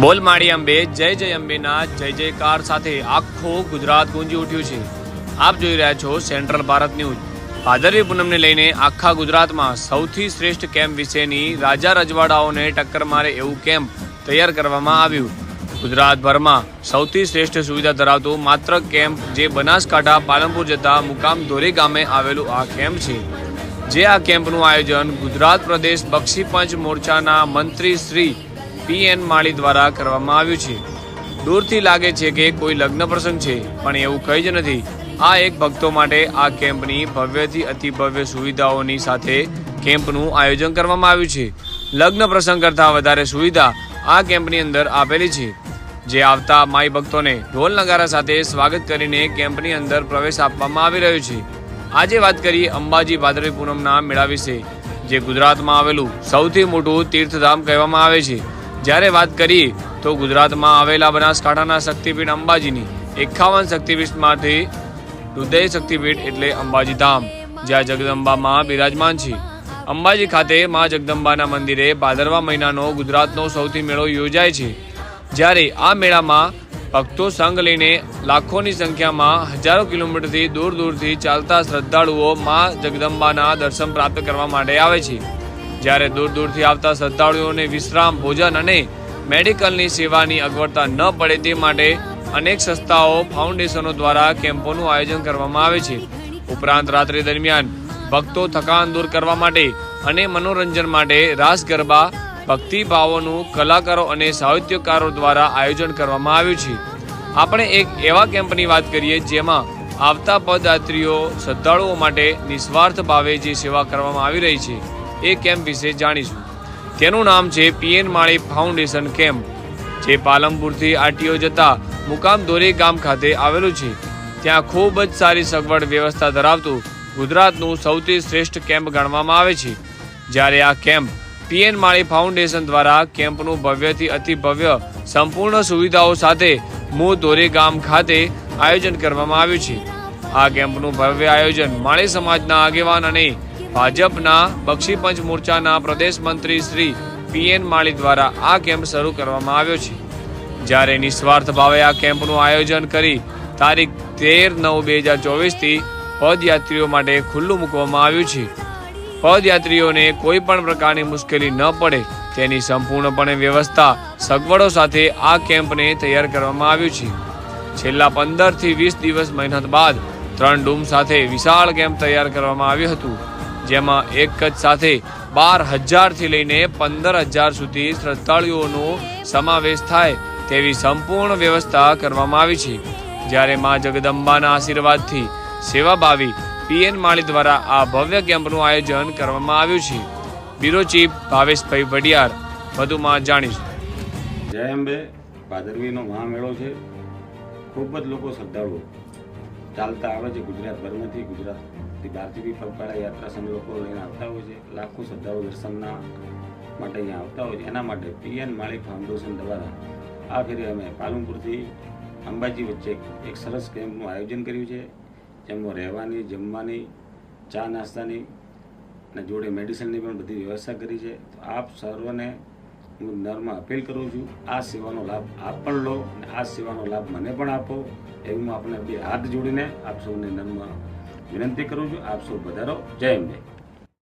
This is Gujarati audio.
બોલ માડી અંબે જય જય અંબેના જય જયકાર સાથે આખો ગુજરાત ગુંજી ઉઠ્યું છે। આપ જોઈ રહ્યા છો સેન્ટ્રલ ભારત ન્યૂઝ। ભાદરવી પૂનમને લઈને આખા ગુજરાતમાં સૌથી શ્રેષ્ઠ કેમ્પ વિશેની રાજા રજવાડાઓને ટક્કર મારે એવું કેમ્પ તૈયાર કરવામાં આવ્યું। ગુજરાતભરમાં સૌથી શ્રેષ્ઠ સુવિધા ધરાવતું માત્ર કેમ્પ જે બનાસકાંઠા પાલનપુર જતા મુકામ ધોરી ગામે આવેલું આ કેમ્પ છે। જે આ કેમ્પનું આયોજન ગુજરાત પ્રદેશ બક્ષી પંચ મોરચાના મંત્રી શ્રી પીએન માળી દ્વારા કરવામાં આવ્યું છે। દૂરથી લાગે છે કે કોઈ લગ્ન પ્રસંગ છે, પણ એવું કંઈ જ નથી। આ એક ભક્તો માટે આ કેમ્પની ભવ્યથી અતિ ભવ્ય સુવિધાઓની સાથે કેમ્પનું આયોજન કરવામાં આવ્યું છે। લગ્ન પ્રસંગ કરતાં વધારે સુવિધા આ કેમ્પની અંદર આપેલી છે, જે આવતા માઈ ભક્તોને ઢોલ નગારા સાથે સ્વાગત કરીને કેમ્પની અંદર પ્રવેશ આપવામાં આવી રહ્યો છે। આજે વાત કરીએ અંબાજી ભાદરવી પૂનમના મેળા વિશે, જે ગુજરાતમાં આવેલું સૌથી મોટું તીર્થધામ કહેવામાં આવે છે। જ્યારે વાત કરીએ તો ગુજરાતમાં આવેલા બનાસકાંઠાના શક્તિપીઠ અંબાજીની 51 શક્તિપીઠમાંથી હૃદય શક્તિપીઠ એટલે અંબાજી ધામ, જ્યાં જગદંબા માં બિરાજમાન છે। અંબાજી ખાતે માં જગદંબાના મંદિરે ભાદરવા મહિનાનો ગુજરાતનો સૌથી મેળો યોજાય છે। જ્યારે આ મેળામાં ભક્તો સંઘ લઈને લાખોની સંખ્યામાં હજારો કિલોમીટરથી દૂર દૂરથી ચાલતા શ્રદ્ધાળુઓ માં જગદંબાના દર્શન પ્રાપ્ત કરવા માટે આવે છે। જ્યારે દૂર દૂરથી આવતા શ્રદ્ધાળુઓને વિશ્રામ, ભોજન અને મેડિકલની સેવાની અગવડતા ન પડે તે માટે અનેક સંસ્થાઓ, ફાઉન્ડેશનો દ્વારા કેમ્પોનું આયોજન કરવામાં આવે છે। ઉપરાંત રાત્રિ દરમિયાન ભક્તો થકાન દૂર કરવા માટે અને મનોરંજન માટે રાસ ગરબા, ભક્તિભાવોનું કલાકારો અને સાહિત્યકારો દ્વારા આયોજન કરવામાં આવ્યું છે। આપણે એક એવા કેમ્પની વાત કરીએ જેમાં આવતા પદયાત્રીઓ, શ્રદ્ધાળુઓ માટે નિસ્વાર્થ ભાવે જે સેવા કરવામાં આવી રહી છે એ કેમ્પ વિશે જાણીશું। તેનું નામ છે પીએન માળી ફાઉન્ડેશન કેમ્પ, જે પાલનપુરથી આરટીઓ જતા મુકામ ધોરી ગામ ખાતે આવેલું છે। ત્યાં ખૂબ જ સારી સગવડ વ્યવસ્થા ધરાવતું ગુજરાતનું સૌથી શ્રેષ્ઠ કેમ્પ ગણવામાં આવે છે। જ્યારે આ કેમ્પ પીએન માળી ફાઉન્ડેશન દ્વારા કેમ્પનું ભવ્યથી અતિ ભવ્ય સંપૂર્ણ સુવિધાઓ સાથે મૂળ ધોરી ગામ ખાતે આયોજન કરવામાં આવ્યું છે। આ કેમ્પનું ભવ્ય આયોજન માળી સમાજના આગેવાન અને ભાજપના બક્ષી પંચ મોરચાના પ્રદેશ મંત્રી શ્રી પીએન માળી દ્વારા આ કેમ્પ શરૂ કરવામાં આવ્યો છે। જ્યારે નિસ્વાર્થ ભાવે આ કેમ્પનું આયોજન કરી તારીખ 13/9/2024થી પદયાત્રીઓ માટે ખુલ્લું મૂકવામાં આવ્યું છે। પદયાત્રીઓને કોઈ પણ પ્રકારની મુશ્કેલી ન પડે તેની સંપૂર્ણપણે વ્યવસ્થા, સગવડો સાથે આ કેમ્પને તૈયાર કરવામાં આવ્યું છે। છેલ્લા 15 થી 20 દિવસ મહેનત બાદ 3 ડૂમ સાથે વિશાળ કેમ્પ તૈયાર કરવામાં આવ્યું હતું, જેમાં એક જ સાથે 12,000 થી લઈને 15,000 સુધી શ્રદ્ધાળુઓનો સમાવેશ થાય તેવી સંપૂર્ણ વ્યવસ્થા કરવામાં આવી છે। જ્યારે માં જગદંબાના આશીર્વાદથી સેવાભાવી પીએન માળી દ્વારા આ ભવ્ય કેમ્પનું આયોજન કરવામાં આવ્યું છે। બ્યુરો ચીફ ભાવેશભાઈ વડિયાર વધુમાં જાણીશું। જય અંબે ભાદરવીનો મહામેળો છે। ખૂબ જ લોકો શ્રદ્ધાળુઓ ચાલતા આવે છે ગુજરાતભરમાંથી, ગુજરાતથી બહારથી બી પગપાળા યાત્રા સંઘ લોકો લઈને આવતા હોય છે। લાખો શ્રદ્ધાળુ દર્શનના માટે અહીંયા આવતા હોય છે। એના માટે પીએન માળી ફાઉન્ડેશન દ્વારા આ ફેરે અમે પાલનપુરથી અંબાજી વચ્ચે એક સરસ કેમ્પનું આયોજન કર્યું છે, જેમાં રહેવાની, જમવાની, ચા નાસ્તાની અને જોડે મેડિસિનની પણ બધી વ્યવસ્થા કરી છે। તો આપ સર્વને હું નર્મમાં અપીલ કરું છું, આ સેવાનો લાભ આપ પણ લો અને આ સેવાનો લાભ મને પણ આપો એવી હું આપણે બે હાથ જોડીને આપ સૌને નર્મમાં વિનંતી કરું છું। આપ સૌ પધારો। જય અંબે।